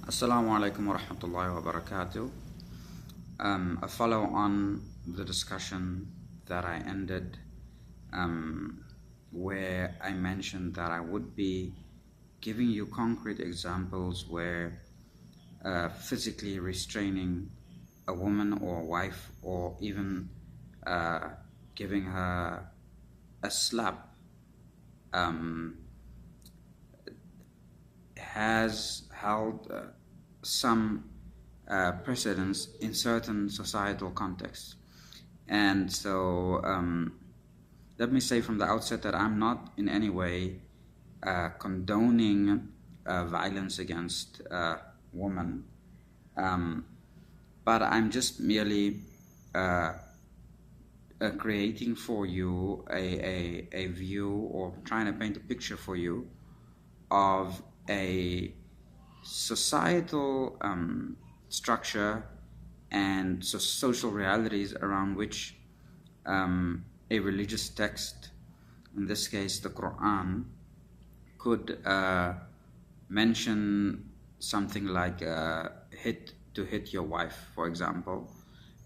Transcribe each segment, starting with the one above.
Assalamu alaikum wa rahmatullahi wa barakatuh. A follow on the discussion that I ended, where I mentioned that I would be giving you concrete examples where physically restraining a woman or a wife, or even giving her a slap, has held some precedence in certain societal contexts. And so let me say from the outset that I'm not in any way condoning violence against women, but I'm just merely creating for you a view, or trying to paint a picture for you of a societal structure and social realities around which a religious text, in this case the Quran, could mention something like hit your wife, for example.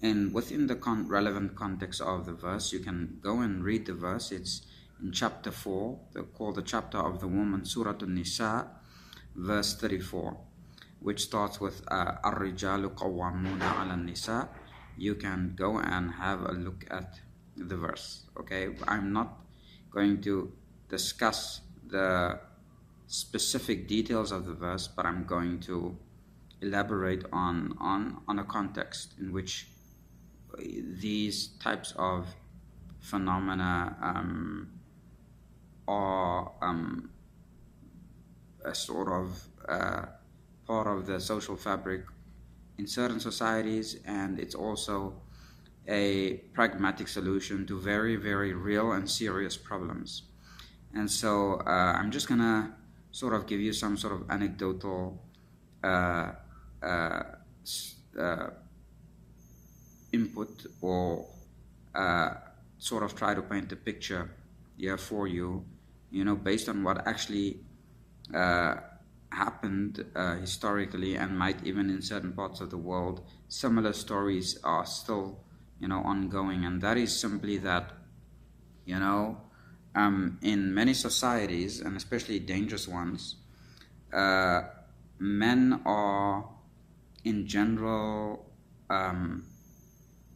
And within the relevant context of the verse, you can go and read the verse. It's in chapter 4, called the chapter of the woman, Surah An-Nisa, verse 34, which starts with Ar-Rijalu Qawwamuna 'ala Nisa. You can go and have a look at the verse. Okay, I'm not going to discuss the specific details of the verse, but I'm going to elaborate on a context in which these types of phenomena are a sort of part of the social fabric in certain societies, and it's also a pragmatic solution to very, very real and serious problems. And so I'm just gonna sort of give you some sort of anecdotal input, or sort of try to paint a picture here for you, based on what actually happened historically, and might even in certain parts of the world, similar stories are still, ongoing. And that is simply that, in many societies, and especially dangerous ones, men are in general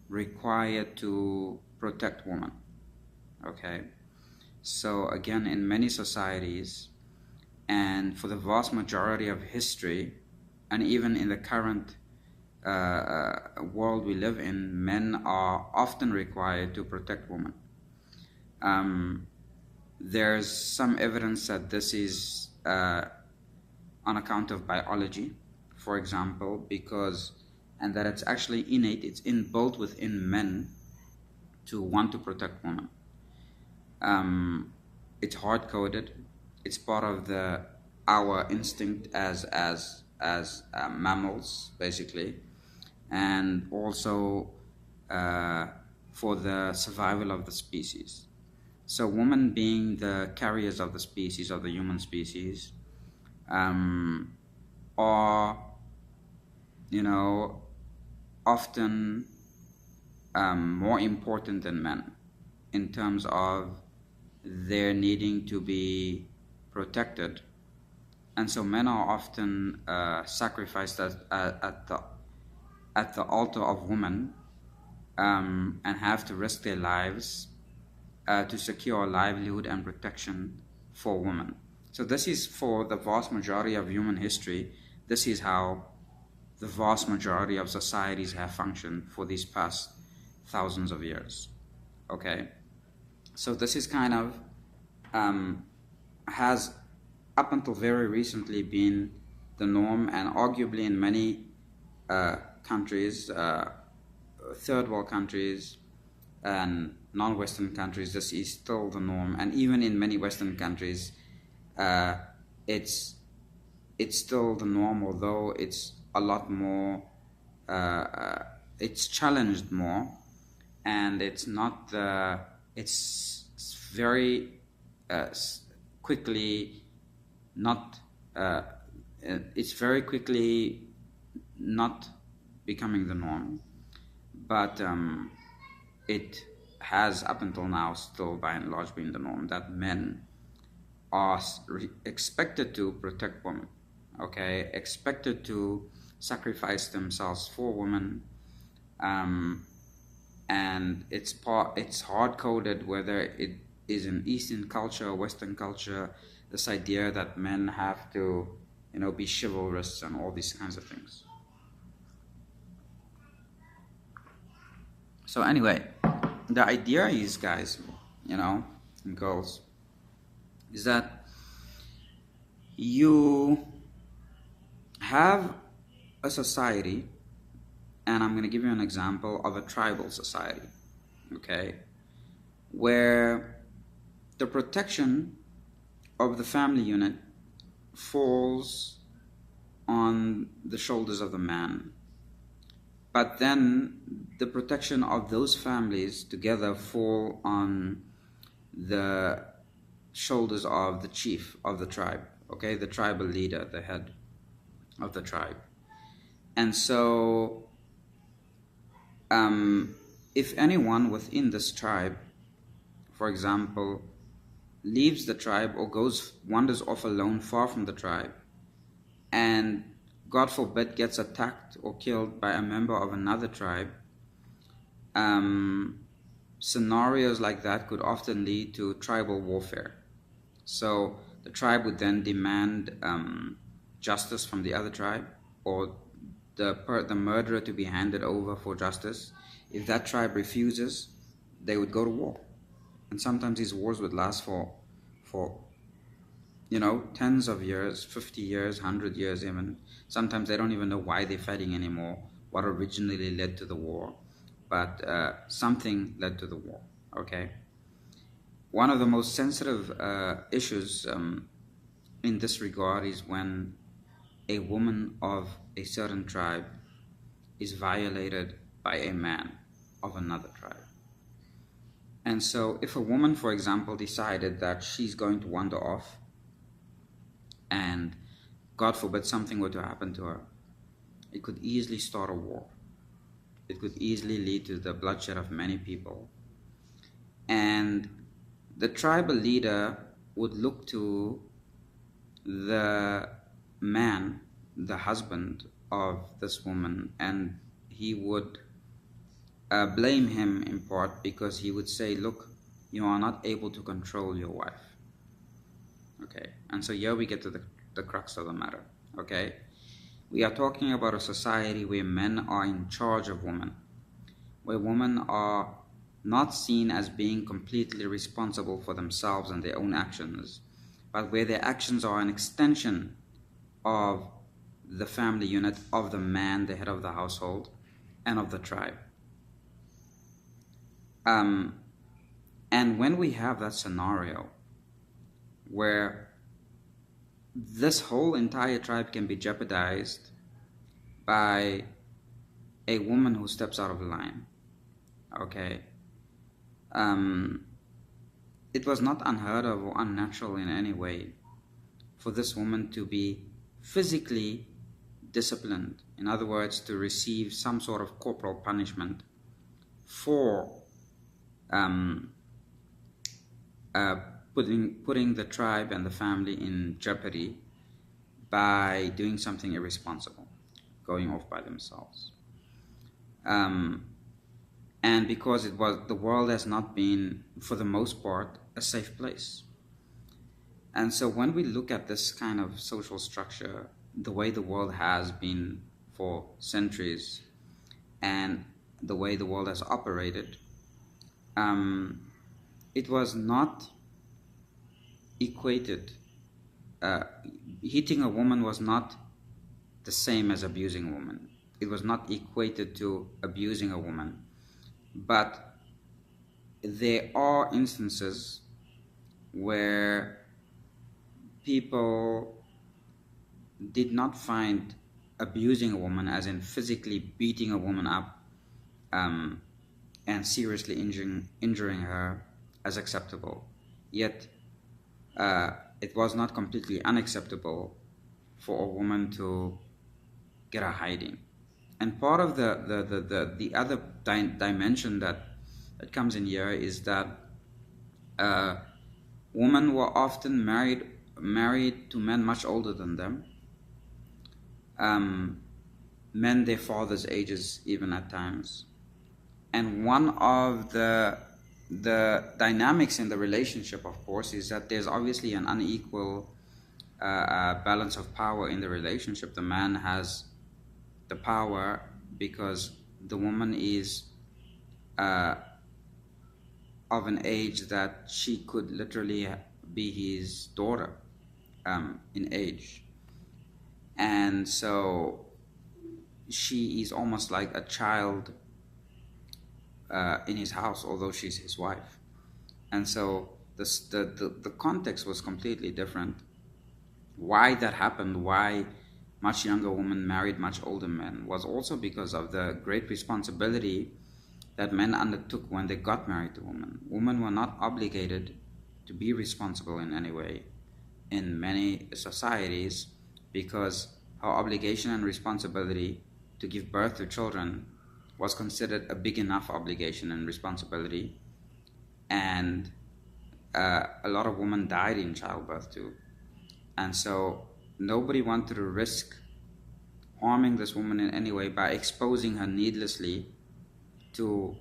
required to protect women. Okay, so again, in many societies, and for the vast majority of history, and even in the current world we live in, men are often required to protect women. There's some evidence that this is on account of biology, for example, and that it's actually innate, it's inbuilt within men to want to protect women. It's hard-coded. It's part of our instinct as mammals, basically, and also for the survival of the species. So women, being the carriers of the species, of the human species, are, often more important than men in terms of their needing to be protected. And so men are often sacrificed at the altar of women, and have to risk their lives to secure livelihood and protection for women. So this is, for the vast majority of human history, this is how the vast majority of societies have functioned for these past thousands of years. Okay, so this is kind of has up until very recently been the norm, and arguably in many countries, third world countries and non-Western countries, this is still the norm. And even in many Western countries, it's still the norm, although it's a lot more, it's challenged more, and it's very quickly not it's very quickly not becoming the norm, but it has up until now still by and large been the norm that men are expected to protect women, okay, expected to sacrifice themselves for women, and it's hard coded, whether it is in Eastern culture or Western culture, this idea that men have to, be chivalrous and all these kinds of things. So anyway, the idea is, guys, and girls, is that you have a society, and I'm going to give you an example of a tribal society, okay, where the protection of the family unit falls on the shoulders of the man, but then the protection of those families together fall on the shoulders of the chief of the tribe, okay, the tribal leader, the head of the tribe. And so if anyone within this tribe, for example, leaves the tribe or wanders off alone far from the tribe, and God forbid gets attacked or killed by a member of another tribe, scenarios like that could often lead to tribal warfare. So the tribe would then demand justice from the other tribe, or the murderer to be handed over for justice. If that tribe refuses, they would go to war. And sometimes these wars would last for tens of years, 50 years, 100 years even. Sometimes they don't even know why they're fighting anymore, what originally led to the war, but something led to the war, okay? One of the most sensitive issues in this regard is when a woman of a certain tribe is violated by a man of another tribe. And so if a woman, for example, decided that she's going to wander off, and God forbid something were to happen to her, it could easily start a war. It could easily lead to the bloodshed of many people. And the tribal leader would look to the man, the husband of this woman, and he would blame him in part, because he would say, look, you are not able to control your wife. Okay, and so here we get to the crux of the matter. Okay, we are talking about a society where men are in charge of women, where women are not seen as being completely responsible for themselves and their own actions, but where their actions are an extension of the family unit, of the man, the head of the household, and of the tribe. And when we have that scenario where this whole entire tribe can be jeopardized by a woman who steps out of line, okay, it was not unheard of or unnatural in any way for this woman to be physically disciplined, in other words, to receive some sort of corporal punishment for putting the tribe and the family in jeopardy by doing something irresponsible, going off by themselves. And because the world has not been, for the most part, a safe place. And so when we look at this kind of social structure, the way the world has been for centuries, and the way the world has operated, it was not equated. Hitting a woman was not the same as abusing a woman. It was not equated to abusing a woman. But there are instances where people did not find abusing a woman, as in physically beating a woman up and seriously injuring her, as acceptable. Yet it was not completely unacceptable for a woman to get a hiding. And part of the other dimension that comes in here is that uh, women were often married to men much older than them, um, men their fathers' ages even at times. And one of the dynamics in the relationship, of course, is that there's obviously an unequal balance of power in the relationship. The man has the power because the woman is uh, of an age that she could literally be his daughter in age. And so she is almost like a child in his house, although she's his wife. And so the context was completely different. Why that happened, why much younger women married much older men, was also because of the great responsibility that men undertook when they got married to women. Women were not obligated to be responsible in any way in many societies, because our obligation and responsibility to give birth to children was considered a big enough obligation and responsibility. And a lot of women died in childbirth too. And so nobody wanted to risk harming this woman in any way by exposing her needlessly to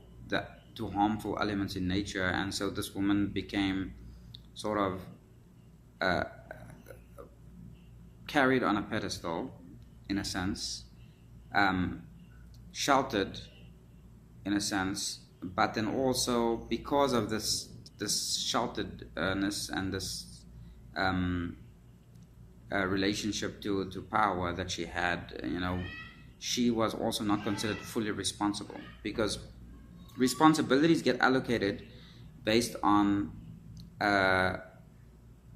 harmful elements in nature. And so this woman became sort of carried on a pedestal, in a sense, sheltered, in a sense, but then also because of this shelteredness and this relationship to power that she had, she was also not considered fully responsible, because responsibilities get allocated based on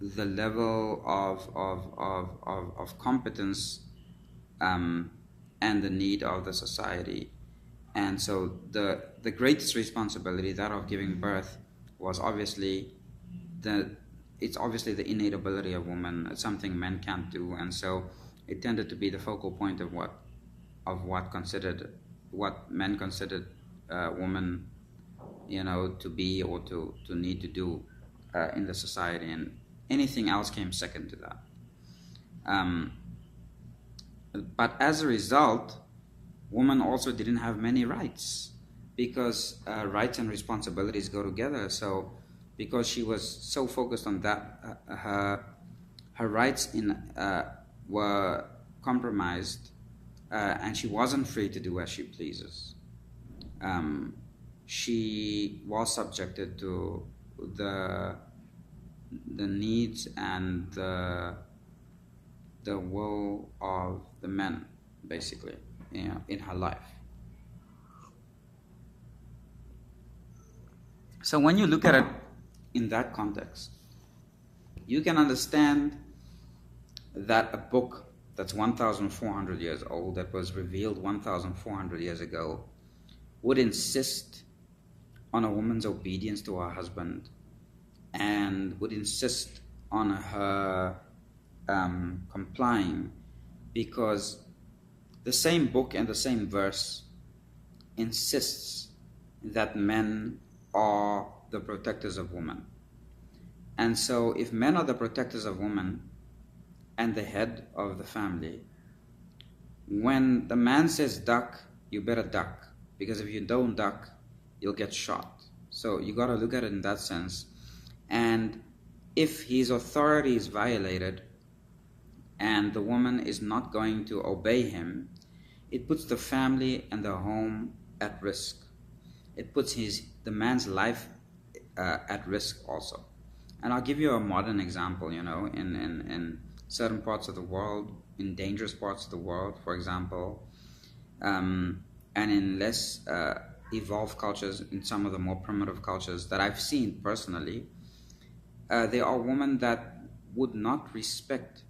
the level of competence and the need of the society. And so the greatest responsibility, that of giving birth, was obviously the innate ability of women. It's something men can't do, and so it tended to be the focal point of what men considered women, to be or to need to do in the society, and anything else came second to that. But as a result, women also didn't have many rights, because rights and responsibilities go together. So because she was so focused on that, her rights were compromised, and she wasn't free to do as she pleases. She was subjected to the needs and the will of the men, basically, in her life. So when you look at it in that context, you can understand that a book that's 1,400 years old, that was revealed 1,400 years ago, would insist on a woman's obedience to her husband, and would insist on her complying, because the same book and the same verse insists that men are the protectors of women. And so if men are the protectors of women and the head of the family, when the man says duck, you better duck, because if you don't duck, you'll get shot. So you got to look at it in that sense. And if his authority is violated and the woman is not going to obey him, it puts the family and the home at risk. It puts the man's life at risk also. And I'll give you a modern example, in certain parts of the world, in dangerous parts of the world, for example, and in less evolved cultures, in some of the more primitive cultures that I've seen personally, there are women that would not respect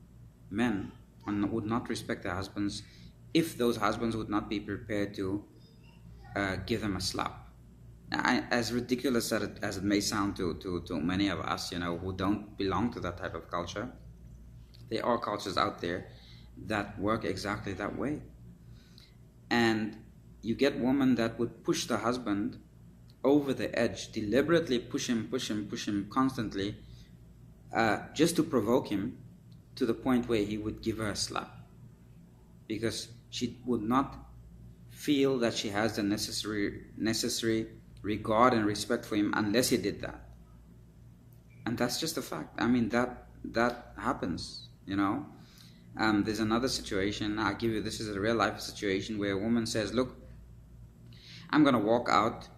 men and would not respect their husbands if those husbands would not be prepared to give them a slap. As ridiculous as it may sound to many of us, who don't belong to that type of culture, there are cultures out there that work exactly that way. And you get women that would push the husband over the edge, deliberately push him constantly, just to provoke him to the point where he would give her a slap, because she would not feel that she has the necessary regard and respect for him unless he did that. And that's just a fact. I mean, that happens, you know. There's another situation I'll give you. This is a real life situation where a woman says, look, I'm gonna walk out.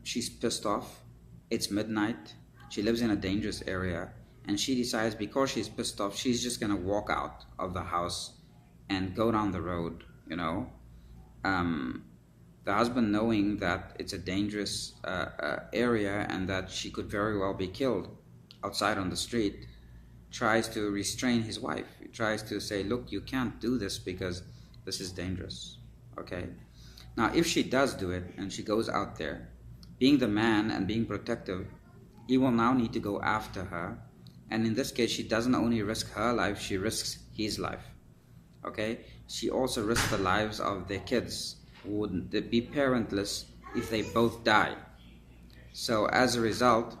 She's pissed off. It's midnight. She lives in a dangerous area, and she decides, because she's pissed off, she's just gonna walk out of the house and go down the road, you know. The husband, knowing that it's a dangerous area and that she could very well be killed outside on the street, tries to restrain his wife. He tries to say, look, you can't do this because this is dangerous. Okay? Now, if she does do it and she goes out there, being the man and being protective, he will now need to go after her. And in this case, she doesn't only risk her life, she risks his life. Okay? She also risks the lives of their kids, who would be parentless if they both die. So as a result,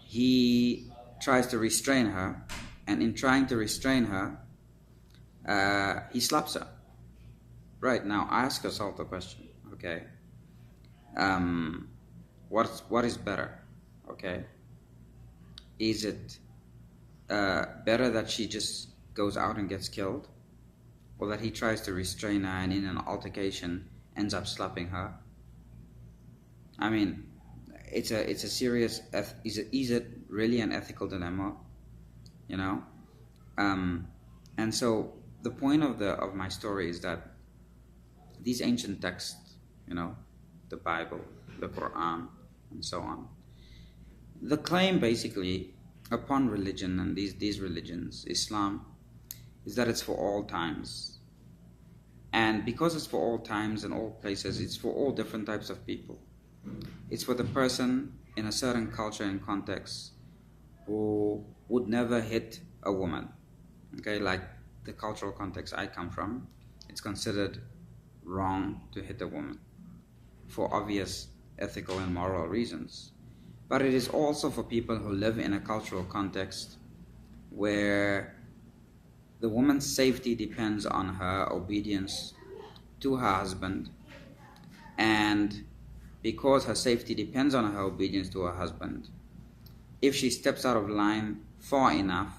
he tries to restrain her, and in trying to restrain her, he slaps her. Right, now ask yourself the question, okay? What is better, okay? Is it better that she just goes out and gets killed, or that he tries to restrain her and in an altercation ends up slapping her? I mean, it's a serious, is it really an ethical dilemma, you know? And so the point of my story is that these ancient texts, you know, the Bible, the Quran, and so on, the claim basically upon religion and these religions, Islam, is that it's for all times. And because it's for all times and all places, it's for all different types of people. It's for the person in a certain culture and context who would never hit a woman. Okay, like the cultural context I come from, it's considered wrong to hit a woman for obvious ethical and moral reasons. But it is also for people who live in a cultural context where the woman's safety depends on her obedience to her husband, and because her safety depends on her obedience to her husband, if she steps out of line far enough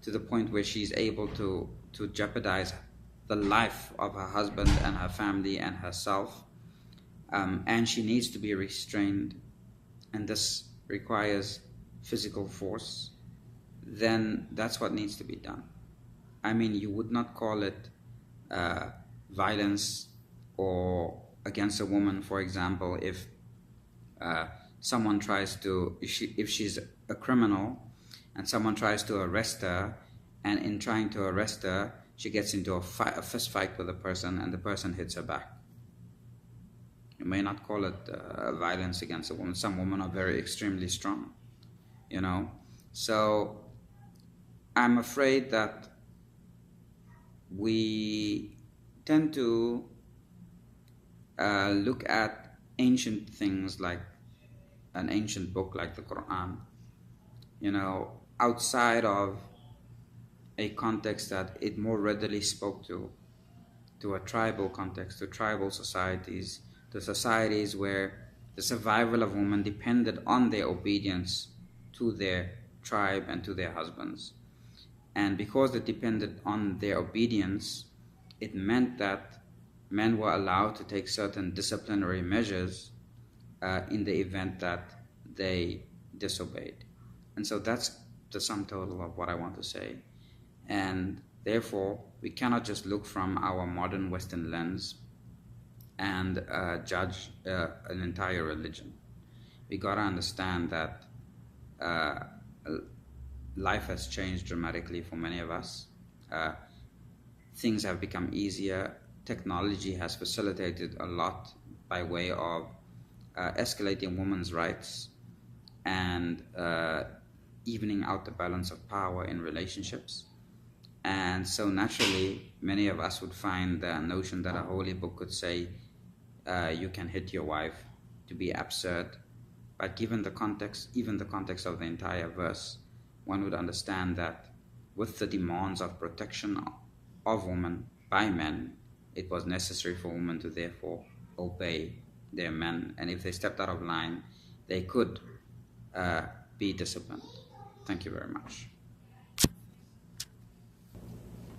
to the point where she's able to jeopardize the life of her husband and her family and herself, and she needs to be restrained, and this requires physical force, then that's what needs to be done. I mean, you would not call it violence or against a woman, for example, if someone tries to, if she's a criminal and someone tries to arrest her, and in trying to arrest her, she gets into a fist fight with a person and the person hits her back. You may not call it violence against a woman. Some women are very extremely strong, you know. So I'm afraid that we tend to look at ancient things like an ancient book like the Quran, you know, outside of a context that it more readily spoke to a tribal context, to tribal societies, to societies where the survival of women depended on their obedience to their tribe and to their husbands. And because they depended on their obedience, it meant that men were allowed to take certain disciplinary measures in the event that they disobeyed. And so that's the sum total of what I want to say. And therefore, we cannot just look from our modern Western lens and judge an entire religion. We gotta understand that life has changed dramatically for many of us. Things have become easier. Technology has facilitated a lot by way of escalating women's rights and evening out the balance of power in relationships. And so naturally, many of us would find the notion that a holy book could say you can hit your wife to be absurd. But given the context, even the context of the entire verse, one would understand that with the demands of protection of women by men, it was necessary for women to therefore obey their men. And if they stepped out of line, they could be disciplined. Thank you very much.